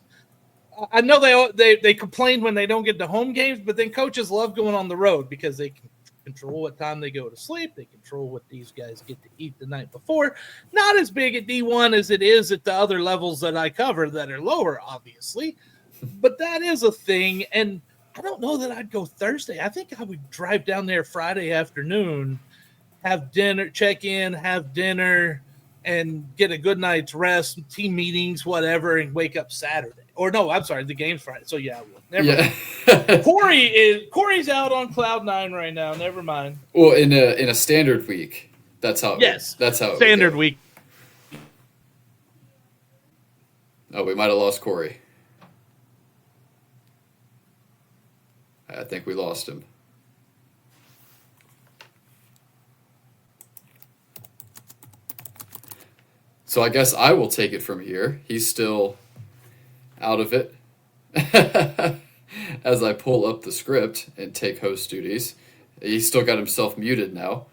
I know they complain when they don't get to home games, but then coaches love going on the road because they can control what time they go to sleep. They control what these guys get to eat the night before. Not as big at D1 as it is at the other levels that I cover that are lower, obviously. But that is a thing, and I don't know that I'd go Thursday. I think I would drive down there Friday afternoon, have dinner, check in, have dinner, and get a good night's rest, team meetings, whatever, and wake up Saturday. Or no, I'm sorry, the game's Friday. So yeah, I will. Never mind. Corey's out on cloud nine right now. Never mind. Well, in a standard week, that's how. That's how. Standard week. Oh, we might have lost Corey. I think we lost him. So I guess I will take it from here. He's still out of it. as I pull up the script and take host duties. He's still got himself muted now.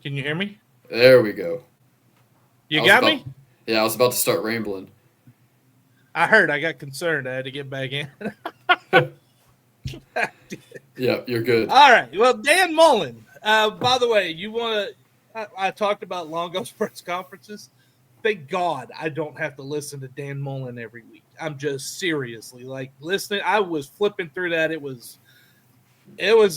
Can you hear me? There we go. You got me? Yeah, I was about to start rambling. I heard. I got concerned. I had to get back in. Yeah, you're good. All right. Well, Dan Mullen. By the way, you want to? I talked about Longo's press conferences. Thank God I don't have to listen to Dan Mullen every week. I'm just seriously like listening. I was flipping through that. It was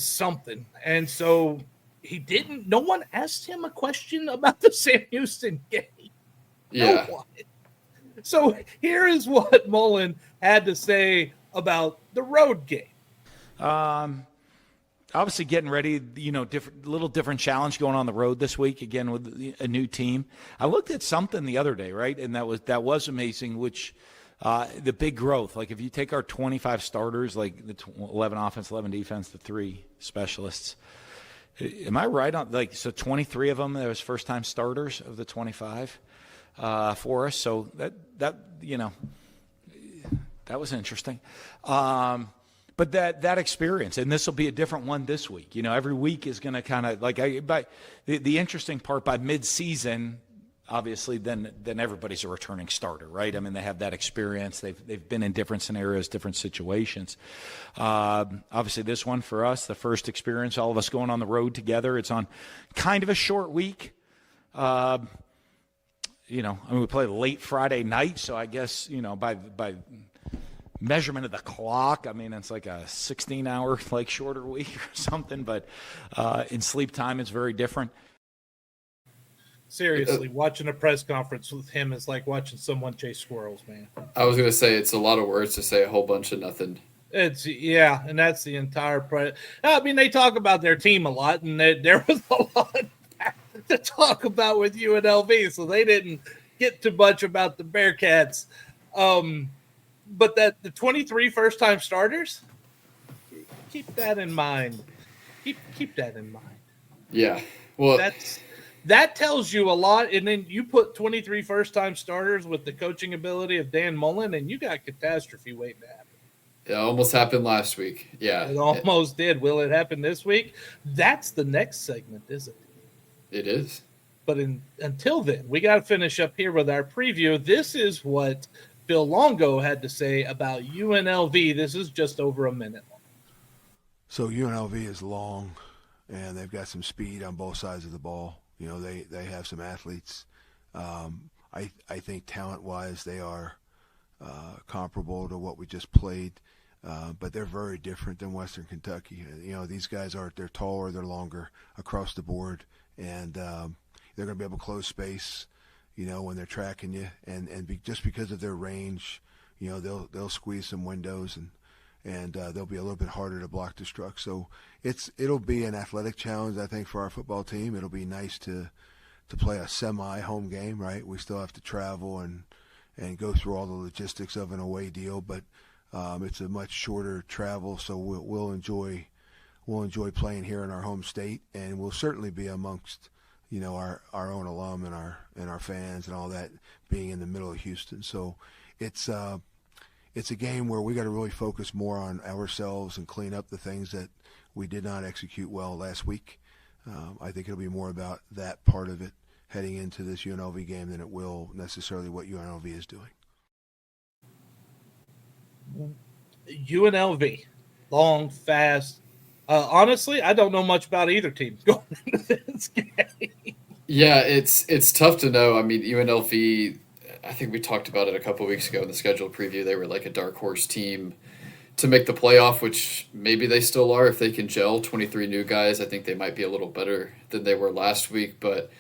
something. And so he didn't. No one asked him a question about the Sam Houston game. Yeah. No one. So here is what Mullen had to say about the road game. Obviously getting ready, different challenge going on the road this week again with a new team. I looked at something the other day, right, and that was amazing. Which the big growth, like if you take our 25 starters, like the 11 offense, 11 defense, the 3 specialists. Am I right on? Like, so 23 of them, there was first time starters of the 25 for us. So that was interesting. But that experience, and this will be a different one this week. Every week is going to kind of like the interesting part by mid-season. Obviously, then everybody's a returning starter, right? I mean, they have that experience. They've been in different scenarios, different situations. Obviously, this one for us, the first experience, all of us going on the road together. It's on kind of a short week. We play late Friday night, so I guess by measurement of the clock, I mean, it's like a 16-hour, like shorter week or something, but in sleep time, it's very different. Seriously, watching a press conference with him is like watching someone chase squirrels, man. I was going to say it's a lot of words to say a whole bunch of nothing. And that's the entire I mean, they talk about their team a lot, and there was a lot to talk about with UNLV, so they didn't get too much about the Bearkats. But that the 23 first-time starters, keep that in mind. Keep that in mind. Yeah. Well, that tells you a lot. And then you put 23 first-time starters with the coaching ability of Dan Mullen, and you got catastrophe waiting to happen. It almost happened last week. Yeah. It almost did. Will it happen this week? That's the next segment, isn't it? It is. But until then, we got to finish up here with our preview. This is what Phil Longo had to say about UNLV. This is just over a minute long. So UNLV is long, and they've got some speed on both sides of the ball. They have some athletes. I think talent-wise they are comparable to what we just played, but they're very different than Western Kentucky. These guys they're taller, they're longer across the board, and they're going to be able to close space. When they're tracking you, and just because of their range, they'll squeeze some windows, and they'll be a little bit harder to block the struck. So it'll be an athletic challenge, I think, for our football team. It'll be nice to play a semi-home game, right? We still have to travel and go through all the logistics of an away deal, but it's a much shorter travel, so we'll enjoy playing here in our home state, and we'll certainly be amongst our own alum and our fans and all that being in the middle of Houston. So it's a game where we got to really focus more on ourselves and clean up the things that we did not execute well last week. I think it'll be more about that part of it heading into this UNLV game than it will necessarily what UNLV is doing. UNLV, long, fast. Honestly, I don't know much about either team going into this game. Yeah, it's tough to know. I mean, UNLV, I think we talked about it a couple of weeks ago in the schedule preview. They were like a dark horse team to make the playoff, which maybe they still are if they can gel. 23 new guys, I think they might be a little better than they were last week, but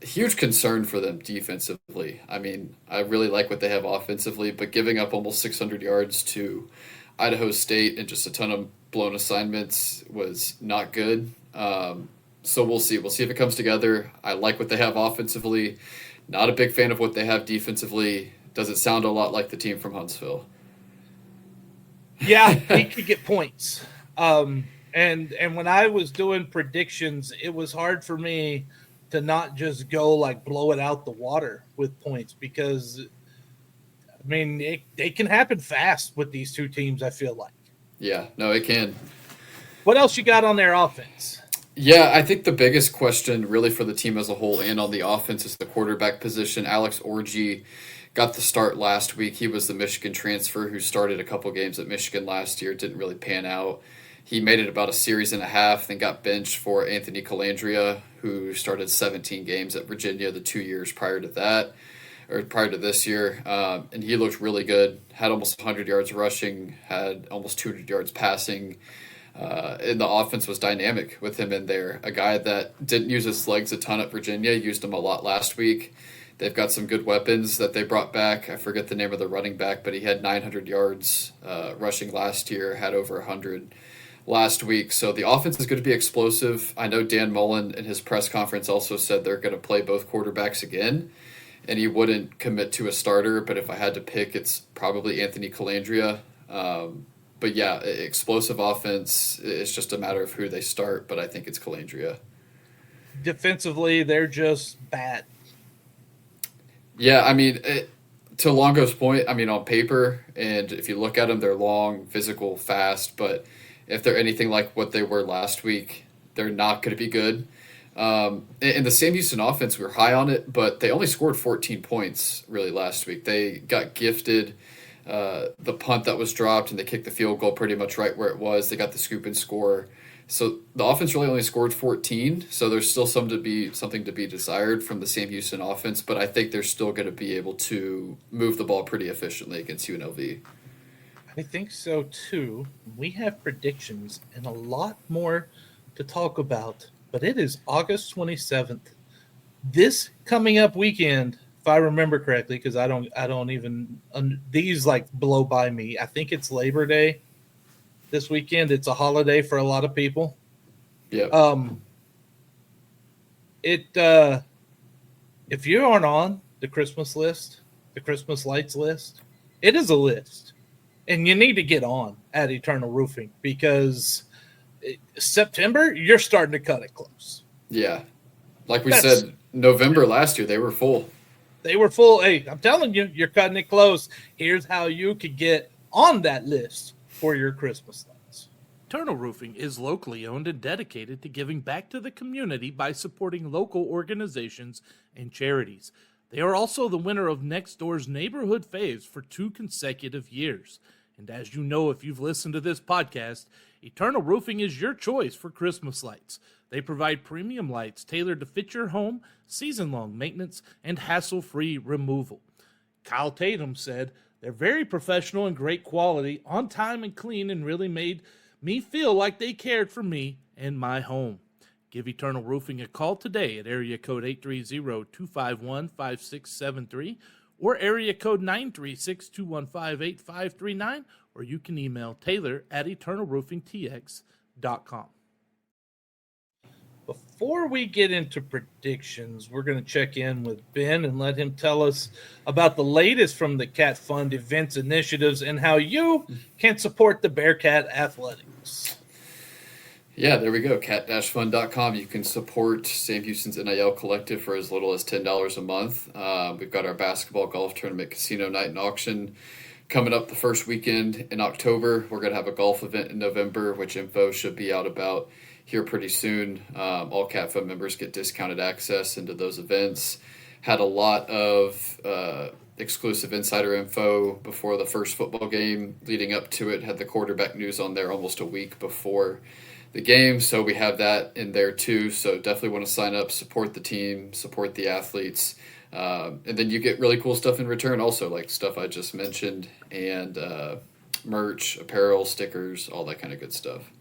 huge concern for them defensively. I mean, I really like what they have offensively, but giving up almost 600 yards to Idaho State and just a ton of blown assignments was not good. So we'll see. We'll see if it comes together. I like what they have offensively. Not a big fan of what they have defensively. Does it sound a lot like the team from Huntsville? Yeah, he could get points. And when I was doing predictions, it was hard for me to not just go like blow it out the water with points, because I mean, it can happen fast with these two teams, I feel like. Yeah, no, it can. What else you got on their offense? Yeah, I think the biggest question really for the team as a whole and on the offense is the quarterback position. Alex Orji got the start last week. He was the Michigan transfer who started a couple games at Michigan last year. Didn't really pan out. He made it about a series and a half, then got benched for Anthony Calandria, who started 17 games at Virginia the 2 years prior to that, or prior to this year. And he looked really good. Had almost 100 yards rushing, had almost 200 yards passing. And the offense was dynamic with him in there. A guy that didn't use his legs a ton at Virginia, used him a lot last week. They've got some good weapons that they brought back. I forget the name of the running back, but he had 900 yards rushing last year, had over 100 last week. So the offense is going to be explosive. I know Dan Mullen in his press conference also said they're going to play both quarterbacks again, and he wouldn't commit to a starter, but if I had to pick, it's probably Anthony Calandria. But yeah, explosive offense. It's just a matter of who they start, but I think it's Calandria. Defensively, they're just bad. Yeah, I mean, to Longo's point, I mean, on paper, and if you look at them, they're long, physical, fast, but if they're anything like what they were last week, they're not going to be good. In the Sam Houston offense, we were high on it, but they only scored 14 points really last week. They got gifted the punt that was dropped, and they kicked the field goal pretty much right where it was. They got the scoop and score. So the offense really only scored 14, so there's still something to be desired from the Sam Houston offense, but I think they're still going to be able to move the ball pretty efficiently against UNLV. I think so too. We have predictions and a lot more to talk about, but it is August 27th. This coming up weekend, if I remember correctly, because I don't even these like blow by me. I think it's Labor Day this weekend. It's a holiday for a lot of people. Yeah. If you aren't on the Christmas list, the Christmas lights list, it is a list, and you need to get on at Eternal Roofing because September you're starting to cut it close. Yeah. Like we said, November last year, they were full. They were full. Hey, I'm telling you, you're cutting it close. Here's how you could get on that list for your Christmas lights. Eternal Roofing is locally owned and dedicated to giving back to the community by supporting local organizations and charities. They are also the winner of Next Door's Neighborhood Faves for 2 consecutive years. And as you know, if you've listened to this podcast, Eternal Roofing is your choice for Christmas lights. They provide premium lights tailored to fit your home, season-long maintenance, and hassle-free removal. Kyle Tatum said, "They're very professional and great quality, on time and clean, and really made me feel like they cared for me and my home." Give Eternal Roofing a call today at area code 830-251-5673 or area code 936-215-8539, or you can email taylor@eternalroofingtx.com. Before we get into predictions, we're going to check in with Ben and let him tell us about the latest from the Cat Fund events, initiatives, and how you can support the Bearkat athletics. Yeah, there we go. cat-fund.com. You can support Sam Houston's NIL collective for as little as $10 a month. We've got our basketball, golf tournament, casino night, and auction coming up the first weekend in October. We're going to have a golf event in November, which info should be out about here pretty soon. All Cat Fund members get discounted access into those events. Had a lot of exclusive insider info before the first football game leading up to it. Had the quarterback news on there almost a week before the game, so we have that in there too. So definitely want to sign up, support the team, support the athletes, and then you get really cool stuff in return also, like stuff I just mentioned, and merch, apparel, stickers, all that kind of good stuff.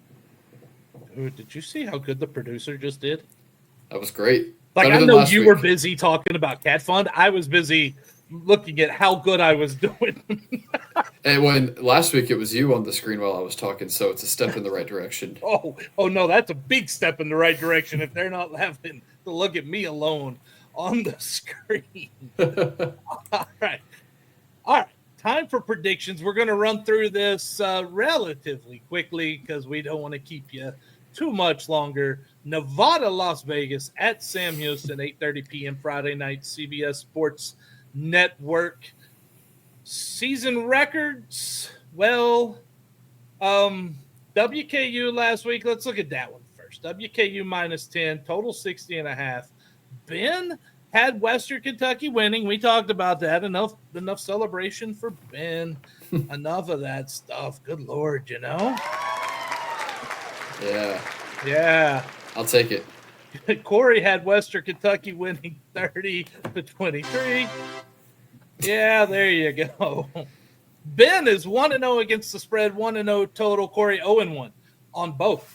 Ooh, did you see how good the producer just did? That was great. Like, Better I than know last you week. were busy talking about Cat Fund. I was busy looking at how good I was doing. And when last week it was you on the screen while I was talking, so it's a step in the right direction. Oh no, that's a big step in the right direction if they're not having to look at me alone on the screen. All right. Time for predictions. We're going to run through this relatively quickly because we don't want to keep you too much longer. Nevada, Las Vegas at Sam Houston, 8:30 p.m. Friday night, CBS Sports Network. Season records. Well, WKU last week. Let's look at that one first. WKU minus 10, total 60.5. Ben had Western Kentucky winning. We talked about that. Enough celebration for Ben. Enough of that stuff. Good Lord, you know? Yeah. I'll take it. Cory had Western Kentucky winning 30-23. Yeah, there you go. Ben is 1-0 against the spread, 1-0 total. Cory 0-1 on both.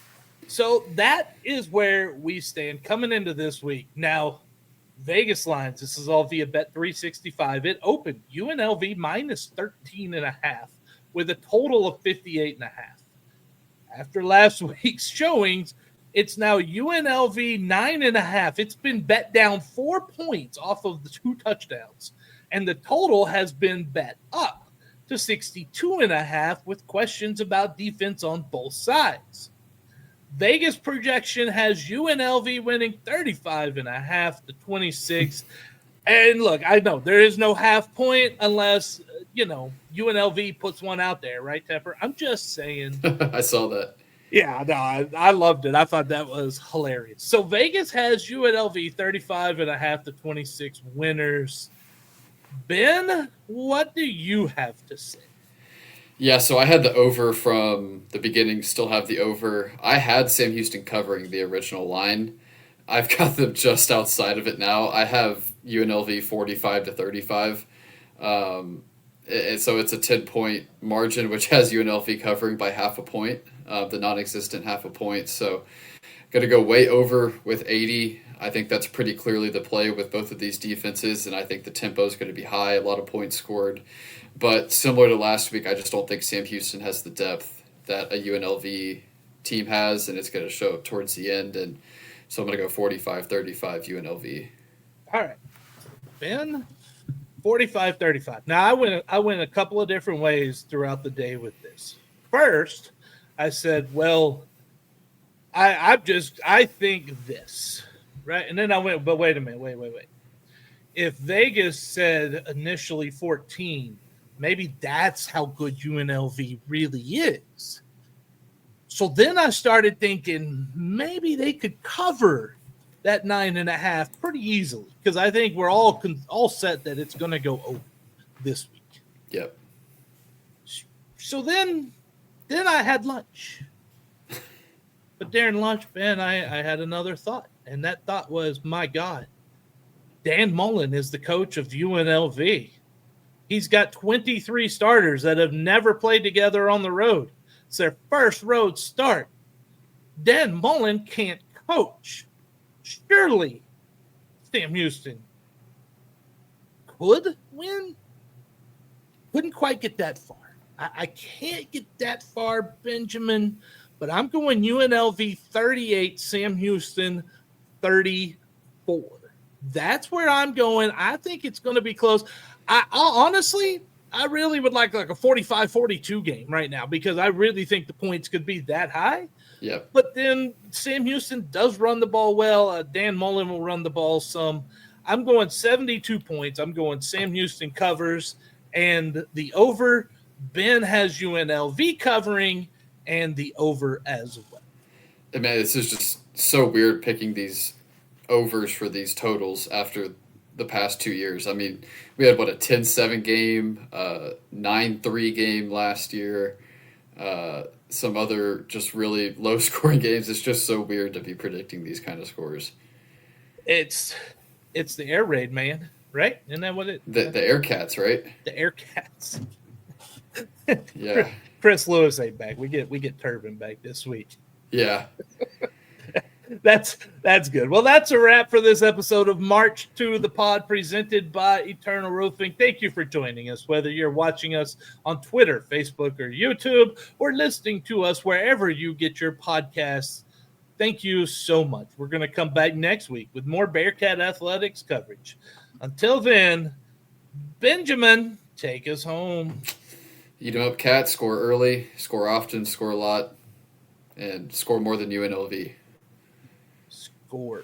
So that is where we stand coming into this week. Now, Vegas lines, this is all via Bet365. It opened UNLV minus 13.5 with a total of 58.5. After last week's showings, it's now UNLV 9.5. It's been bet down 4 points off of the 2 touchdowns, and the total has been bet up to 62.5 with questions about defense on both sides. Vegas projection has UNLV winning 35.5-26. And look, I know there is no half point unless, UNLV puts one out there, right, Tepper? I'm just saying. I saw that. Yeah, no, I loved it. I thought that was hilarious. So Vegas has UNLV 35.5-26 winners. Ben, what do you have to say? Yeah, so I had the over from the beginning, still have the over. I had Sam Houston covering the original line. I've got them just outside of it now. I have UNLV 45-35. So it's a 10-point margin, which has UNLV covering by half a point, the non-existent half a point. So going to go way over with 80. I think that's pretty clearly the play with both of these defenses, and I think the tempo is going to be high, a lot of points scored. But similar to last week, I just don't think Sam Houston has the depth that a UNLV team has, and it's going to show up towards the end. And so I'm going to go 45-35 UNLV. All right. Ben, 45-35. Now, I went a couple of different ways throughout the day with this. First, I said, well, I think this. Right, and then I went, but wait a minute, wait. If Vegas said initially 14, maybe that's how good UNLV really is. So then I started thinking maybe they could cover that 9.5 pretty easily because I think we're all set that it's going to go over this week. Yep. So then I had lunch. But during lunch, Ben, I had another thought. And that thought was, my God, Dan Mullen is the coach of UNLV. He's got 23 starters that have never played together on the road. It's their first road start. Dan Mullen can't coach. Surely Sam Houston could win. Couldn't quite get that far. I can't get that far, Benjamin, but I'm going UNLV 38, Sam Houston 34. That's where I'm going. I think it's going to be close. I honestly, I really would like a 45-42 game right now because I really think the points could be that high. Yeah. But then Sam Houston does run the ball well. Dan Mullen will run the ball some. I'm going 72 points. I'm going Sam Houston covers and the over. Ben has UNLV covering and the over as well. I mean, this is just so weird picking these overs for these totals after the past 2 years. I mean, we had, a 10-7 game, 9-3 game last year, some other just really low-scoring games. It's just so weird to be predicting these kind of scores. It's the air raid, man, right? Isn't that what it is? The Bearkats, right? The Bearkats. Yeah. Chris Lewis ain't back. We get Turbin back this week. Yeah. That's good. Well, that's a wrap for this episode of March to the Pod presented by Eternal Roofing. Thank you for joining us, whether you're watching us on Twitter, Facebook, or YouTube, or listening to us wherever you get your podcasts. Thank you so much. We're going to come back next week with more Bearkat athletics coverage. Until then, Benjamin, take us home. Eat 'em up, Cat. Score early, score often, score a lot, and score more than UNLV. Score.